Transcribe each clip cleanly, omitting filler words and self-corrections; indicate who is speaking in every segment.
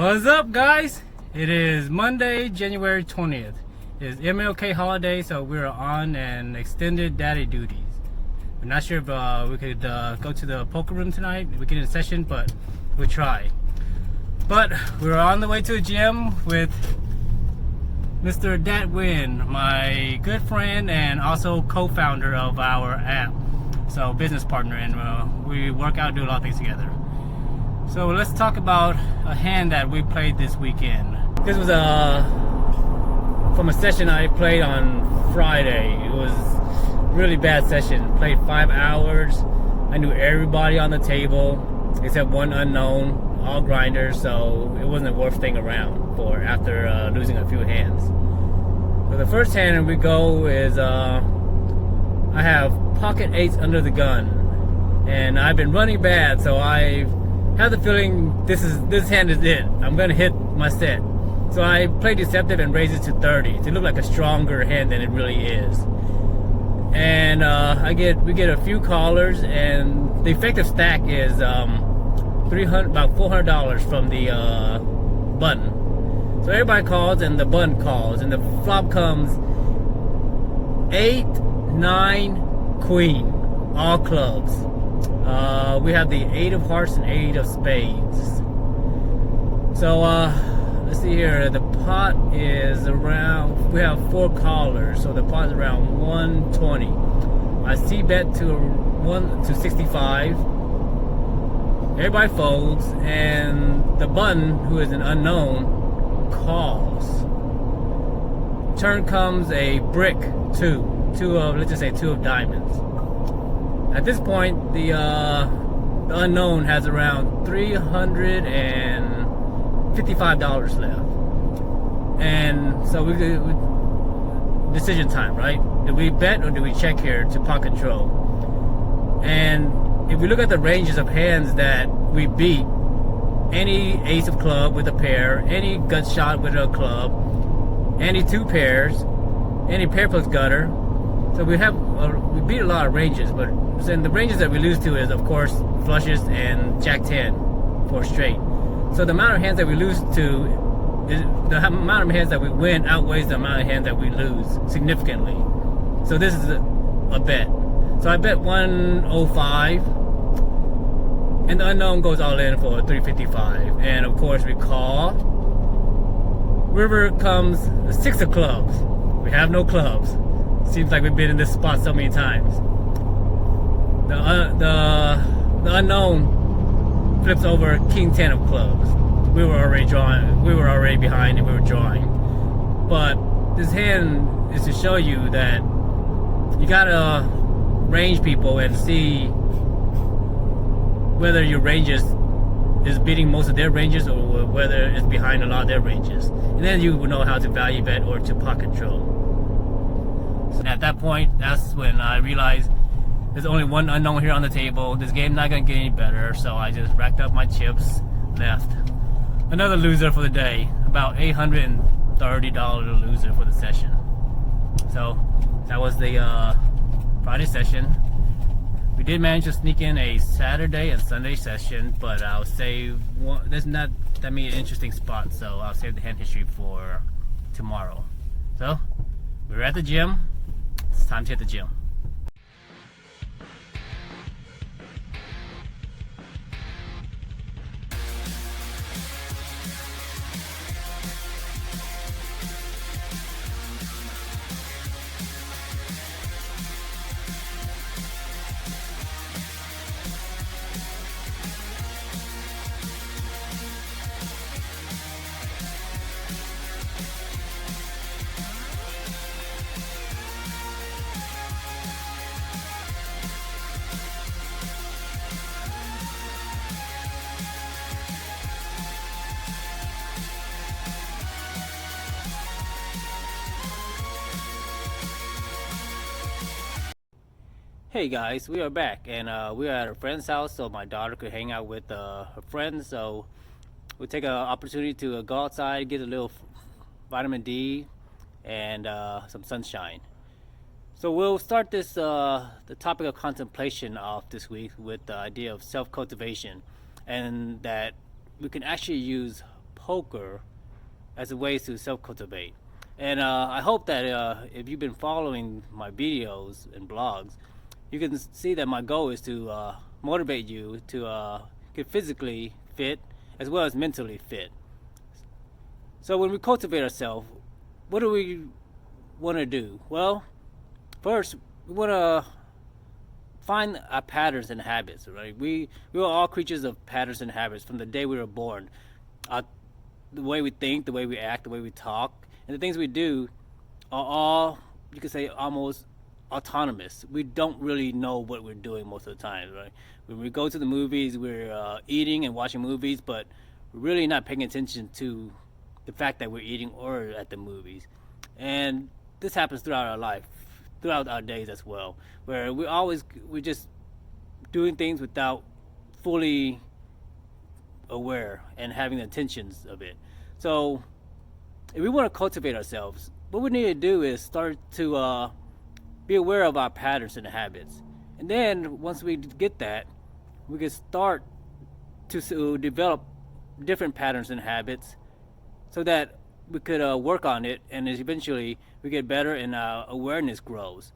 Speaker 1: What's up, guys? It is Monday, January 20th. It's MLK holiday, so we're on an extended daddy duties. We're not sure if we could go to the poker room tonight. We get in session, but we'll try. But we're on the way to a gym with Mr. Datwin, my good friend and also co-founder of our app. So business partner, and we work out, do a lot of things together. So let's talk about a hand that we played this weekend. This was from a session I played on Friday. It was a really bad session. Played 5 hours. I knew everybody on the table except one unknown, all grinders, so it wasn't worth staying around for after losing a few hands. So the first hand we go is I have pocket eights under the gun, and I've been running bad, so I have the feeling this hand is it. I'm gonna hit my set. So I play deceptive and raise it to 30 to look like a stronger hand than it really is. And we get a few callers, and the effective stack is about $400 from the button. So everybody calls and the button calls, and the flop comes 8, 9, queen, all clubs. We have the 8 of hearts and 8 of spades. So let's see here. The pot is around. We have 4 callers, so the pot is around 120. I see bet to 65. Everybody folds, and the button, who is an unknown, calls. Turn comes a brick, let's just say 2 of diamonds. At this point, the unknown has around $355 left, and so we decision time, right? Do we bet or do we check here to pot control? And if we look at the ranges of hands that we beat, any ace of club with a pair, any gut shot with a club, any 2 pairs, any pair plus gutter. So we beat a lot of ranges, but then the ranges that we lose to is, of course, flushes and Jack 10 for straight. So the amount of hands that we lose to, the amount of hands that we win outweighs the amount of hands that we lose significantly. So this is a bet. So I bet 105, and the unknown goes all in for 355. And of course we call. River comes 6 of clubs. We have no clubs. Seems like we've been in this spot so many times. The unknown flips over king 10 of clubs. We were already drawing. We were already behind, and we were drawing. But this hand is to show you that you gotta range people and see whether your ranges is beating most of their ranges or whether it's behind a lot of their ranges, and then you will know how to value bet or to pot control. And at that point, that's when I realized there's only one unknown here on the table. This game's not gonna get any better, so I just racked up my chips, left. Another loser for the day, about $830 loser for the session. So that was the Friday session. We did manage to sneak in a Saturday and Sunday session, but I'll save there's not that many interesting spots, so I'll save the hand history for tomorrow. So we're at the gym. It's time to hit the gym. Hey guys, we are back, and we are at a friend's house so my daughter could hang out with her friends. So we take an opportunity to go outside, get a little vitamin D and some sunshine. So we'll start this the topic of contemplation off this week with the idea of self-cultivation, and that we can actually use poker as a way to self-cultivate. And I hope that if you've been following my videos and blogs, you can see that my goal is to motivate you to get physically fit as well as mentally fit. So when we cultivate ourselves, what do we want to do? Well, first we want to find our patterns and habits, right? We are all creatures of patterns and habits from the day we were born. The way we think, the way we act, the way we talk, and the things we do are all, you could say, almost autonomous. We don't really know what we're doing most of the time, right? When we go to the movies, we're eating and watching movies, but we're really not paying attention to the fact that we're eating or at the movies. And this happens throughout our life, throughout our days as well, where we're just doing things without fully aware and having the intentions of it. So if we want to cultivate ourselves, what we need to do is start to be aware of our patterns and habits. And then once we get that, we can start to develop different patterns and habits so that we could work on it, and eventually we get better and our awareness grows.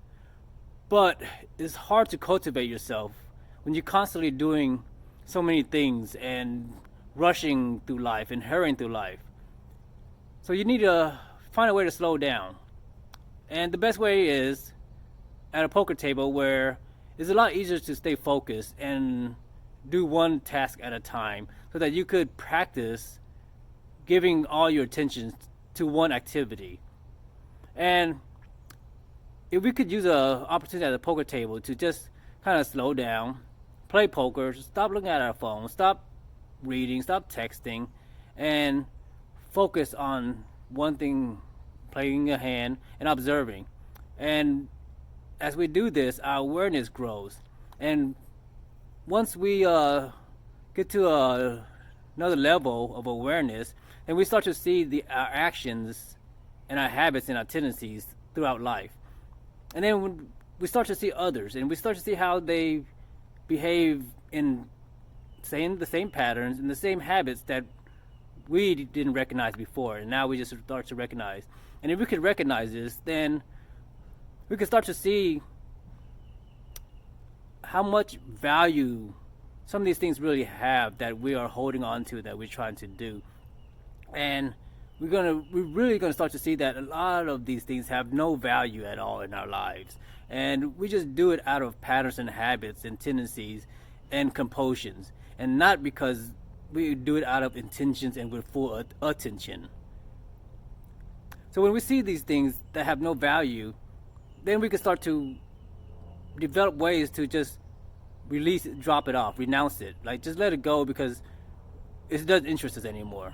Speaker 1: But it's hard to cultivate yourself when you're constantly doing so many things and rushing through life and hurrying through life. So you need to find a way to slow down. And the best way is at a poker table, where it's a lot easier to stay focused and do one task at a time so that you could practice giving all your attention to one activity. And if we could use an opportunity at the poker table to just kind of slow down, play poker, stop looking at our phone, stop reading, stop texting, and focus on one thing, playing a hand and observing. And as we do this, our awareness grows. And once we get to another level of awareness, then we start to see our actions and our habits and our tendencies throughout life. And then when we start to see others, and we start to see how they behave in the same patterns and the same habits that we didn't recognize before, and now we just start to recognize. And if we could recognize this, then we can start to see how much value some of these things really have that we are holding on to, that we're trying to do. And we're really gonna start to see that a lot of these things have no value at all in our lives, and we just do it out of patterns and habits and tendencies and compulsions, and not because we do it out of intentions and with full attention. So when we see these things that have no value, then we can start to develop ways to just release it, drop it off, renounce it, like just let it go because it doesn't interest us anymore.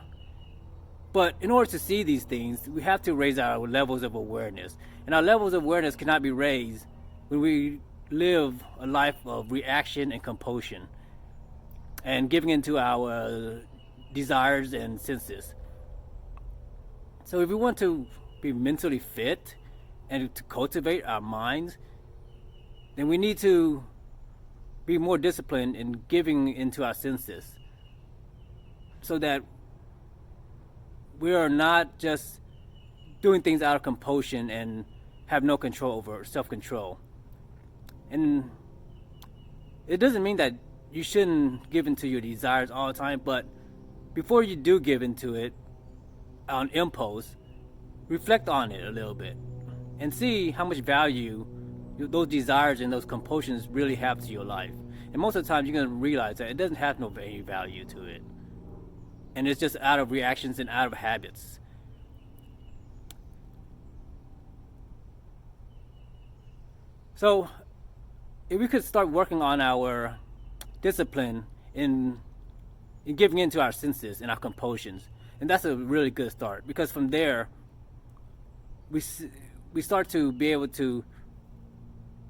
Speaker 1: But in order to see these things, we have to raise our levels of awareness. And our levels of awareness cannot be raised when we live a life of reaction and compulsion and giving into our desires and senses. So if we want to be mentally fit and to cultivate our minds, then we need to be more disciplined in giving into our senses so that we are not just doing things out of compulsion and have no control over self-control. And it doesn't mean that you shouldn't give into your desires all the time, but before you do give into it on impulse, reflect on it a little bit and see how much value those desires and those compulsions really have to your life. And most of the time you're going to realize that it doesn't have no any value to it, and it's just out of reactions and out of habits. So if we could start working on our discipline in giving into our senses and our compulsions, and that's a really good start, because from there we start to be able to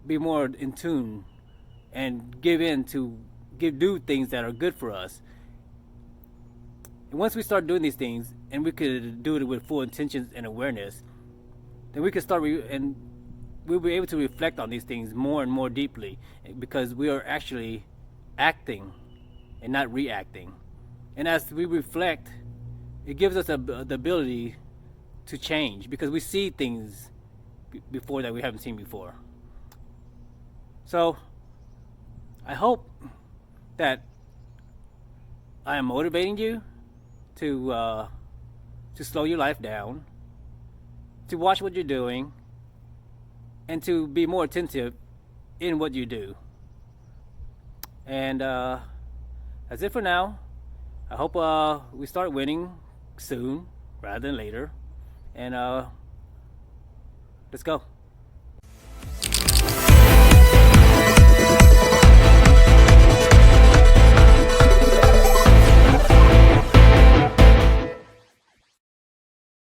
Speaker 1: be more in tune and do things that are good for us. And once we start doing these things, and we could do it with full intentions and awareness, then we can start and we'll be able to reflect on these things more and more deeply, because we are actually acting and not reacting. And as we reflect it gives us the ability to change, because we see things before that we haven't seen before. So I hope that I am motivating you to slow your life down, to watch what you're doing, and to be more attentive in what you do. And that's it for now. I hope we start winning soon rather than later. And let's go.